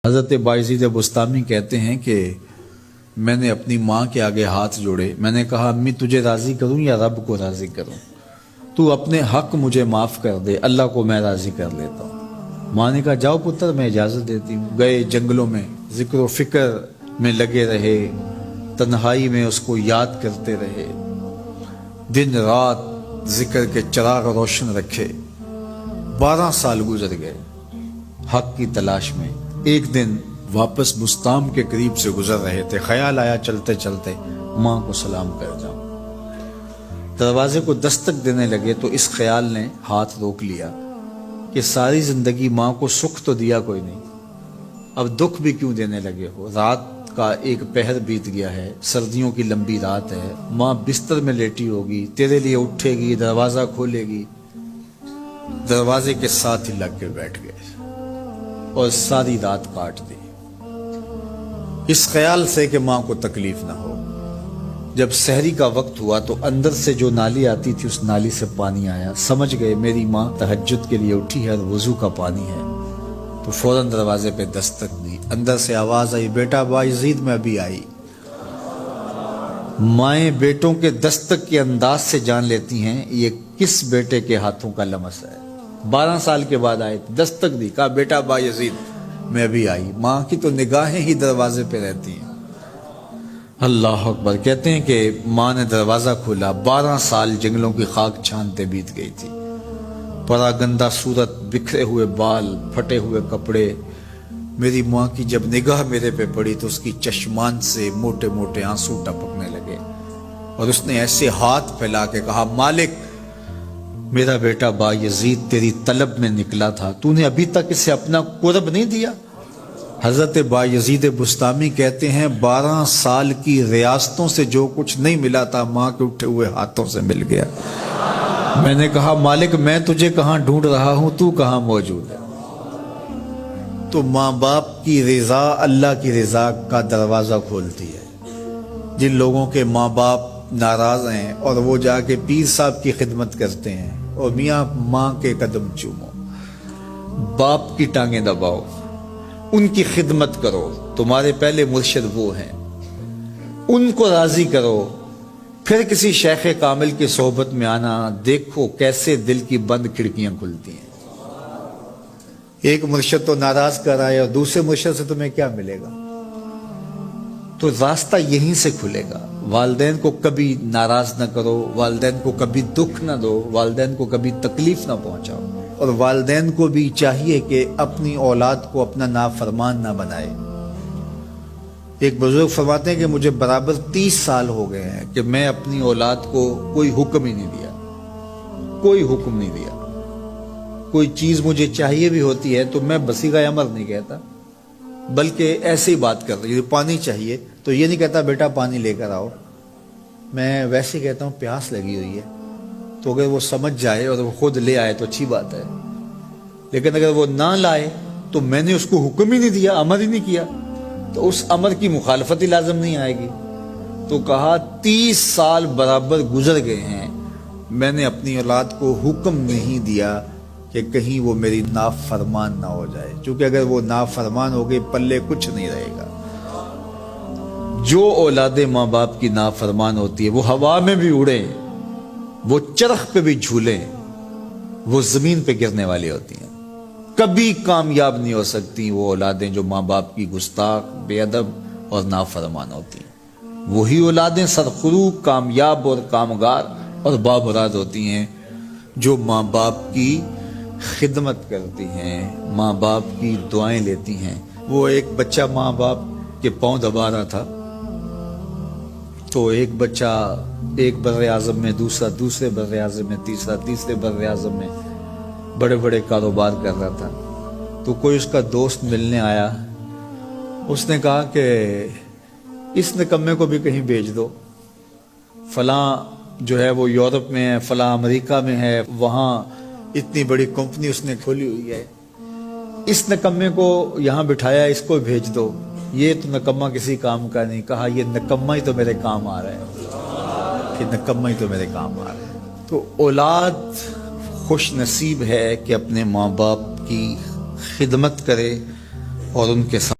حضرت بایزید بستامی کہتے ہیں کہ میں نے اپنی ماں کے آگے ہاتھ جوڑے، میں نے کہا امی تجھے راضی کروں یا رب کو راضی کروں؟ تو اپنے حق مجھے معاف کر دے، اللہ کو میں راضی کر لیتا ہوں۔ ماں نے کہا جاؤ پتر میں اجازت دیتی ہوں۔ گئے جنگلوں میں ذکر و فکر میں لگے رہے، تنہائی میں اس کو یاد کرتے رہے، دن رات ذکر کے چراغ روشن رکھے۔ 12 سال گزر گئے حق کی تلاش میں۔ ایک دن واپس بستام کے قریب سے گزر رہے تھے، خیال آیا چلتے چلتے ماں کو سلام کر جاؤں۔ دروازے کو دستک دینے لگے تو اس خیال نے ہاتھ روک لیا کہ ساری زندگی ماں کو سکھ تو دیا کوئی نہیں، اب دکھ بھی کیوں دینے لگے ہو؟ رات کا ایک پہر بیت گیا ہے، سردیوں کی لمبی رات ہے، ماں بستر میں لیٹی ہوگی، تیرے لیے اٹھے گی، دروازہ کھولے گی۔ دروازے کے ساتھ ہی لگ کے بیٹھ گئے اور ساری رات کاٹ دی، اس خیال سے کہ ماں کو تکلیف نہ ہو۔ جب سحری کا وقت ہوا تو اندر سے جو نالی آتی تھی اس نالی سے پانی آیا، سمجھ گئے میری ماں تہجد کے لیے اٹھی ہے اور وضو کا پانی ہے، تو فوراً دروازے پہ دستک دی۔ اندر سے آواز آئی بیٹا بایزید میں ابھی آئی۔ مائیں بیٹوں کے دستک کے انداز سے جان لیتی ہیں یہ کس بیٹے کے ہاتھوں کا لمس ہے۔ 12 سال کے بعد آئے، دستک دی، کہا بیٹا بایزید میں ابھی آئی۔ ماں کی تو نگاہیں ہی دروازے پہ رہتی ہیں۔ اللہ اکبر۔ کہتے ہیں کہ ماں نے دروازہ کھولا، 12 سال جنگلوں کی خاک چھانتے بیت گئی تھی، پراگندہ صورت، بکھرے ہوئے بال، پھٹے ہوئے کپڑے۔ میری ماں کی جب نگاہ میرے پہ پڑی تو اس کی چشمان سے موٹے موٹے آنسو ٹپکنے لگے، اور اس نے ایسے ہاتھ پھیلا کے کہا مالک میرا بیٹا بایزید تیری طلب میں نکلا تھا، تو نے ابھی تک اسے اپنا قرب نہیں دیا۔ حضرت بایزید بستامی کہتے ہیں 12 سال کی ریاستوں سے جو کچھ نہیں ملا تھا ماں کے اٹھے ہوئے ہاتھوں سے مل گیا۔ میں نے کہا مالک میں تجھے کہاں ڈھونڈ رہا ہوں، تو کہاں موجود ہے؟ تو ماں باپ کی رضا اللہ کی رضا کا دروازہ کھولتی ہے۔ جن لوگوں کے ماں باپ ناراض ہیں اور وہ جا کے پیر صاحب کی خدمت کرتے ہیں، اور میاں ماں کے قدم چومو، باپ کی ٹانگیں دباؤ، ان کی خدمت کرو، تمہارے پہلے مرشد وہ ہیں، ان کو راضی کرو، پھر کسی شیخ کامل کی صحبت میں آنا، دیکھو کیسے دل کی بند کھڑکیاں کھلتی ہیں۔ ایک مرشد تو ناراض کر آئے اور دوسرے مرشد سے تمہیں کیا ملے گا؟ تو راستہ یہیں سے کھلے گا۔ والدین کو کبھی ناراض نہ کرو، والدین کو کبھی دکھ نہ دو، والدین کو کبھی تکلیف نہ پہنچاؤ، اور والدین کو بھی چاہیے کہ اپنی اولاد کو اپنا نافرمان نہ بنائے۔ ایک بزرگ فرماتے ہیں کہ مجھے برابر 30 سال ہو گئے ہیں کہ میں اپنی اولاد کو کوئی حکم ہی نہیں دیا، کوئی حکم نہیں دیا۔ کوئی چیز مجھے چاہیے بھی ہوتی ہے تو میں بصیغہ امر نہیں کہتا، بلکہ ایسے ہی بات کر رہی ہوں۔ پانی چاہیے تو یہ نہیں کہتا بیٹا پانی لے کر آؤ، میں ویسے کہتا ہوں پیاس لگی ہوئی ہے، تو اگر وہ سمجھ جائے اور وہ خود لے آئے تو اچھی بات ہے، لیکن اگر وہ نہ لائے تو میں نے اس کو حکم ہی نہیں دیا، امر ہی نہیں کیا، تو اس امر کی مخالفت ہی لازم نہیں آئے گی۔ تو کہا 30 سال برابر گزر گئے ہیں، میں نے اپنی اولاد کو حکم نہیں دیا کہ کہیں وہ میری نافرمان نہ ہو جائے، چونکہ اگر وہ نافرمان ہو گئی پلے کچھ نہیں رہے گا۔ جو اولادیں ماں باپ کی نافرمان ہوتی ہے وہ ہوا میں بھی اڑیں، وہ چرخ پہ بھی جھولیں، وہ زمین پہ گرنے والی ہوتی ہیں، کبھی کامیاب نہیں ہو سکتی وہ اولادیں جو ماں باپ کی گستاخ، بے ادب اور نافرمان ہوتی ہیں۔ وہی اولادیں سرخرو، کامیاب اور کامگار اور بامراد ہوتی ہیں جو ماں باپ کی خدمت کرتی ہیں، ماں باپ کی دعائیں لیتی ہیں۔ وہ ایک بچہ ماں باپ کے پاؤں دبا رہا تھا، تو ایک بچہ ایک بر اعظم میں، دوسرا دوسرے بر اعظم میں، تیسرا تیسرے بر اعظم میں بڑے بڑے کاروبار کر رہا تھا۔ تو کوئی اس کا دوست ملنے آیا، اس نے کہا کہ اس نکمے کو بھی کہیں بھیج دو، فلاں جو ہے وہ یورپ میں ہے، فلاں امریکہ میں ہے، وہاں اتنی بڑی کمپنی اس نے کھولی ہوئی ہے، اس نکمے کو یہاں بٹھایا، اس کو بھیج دو، یہ تو نکمہ کسی کام کا نہیں۔ کہا یہ نکمہ ہی تو میرے کام آ رہا ہے، کہ نکمہ ہی تو میرے کام آ رہا ہے۔ تو اولاد خوش نصیب ہے کہ اپنے ماں باپ کی خدمت کرے اور ان کے ساتھ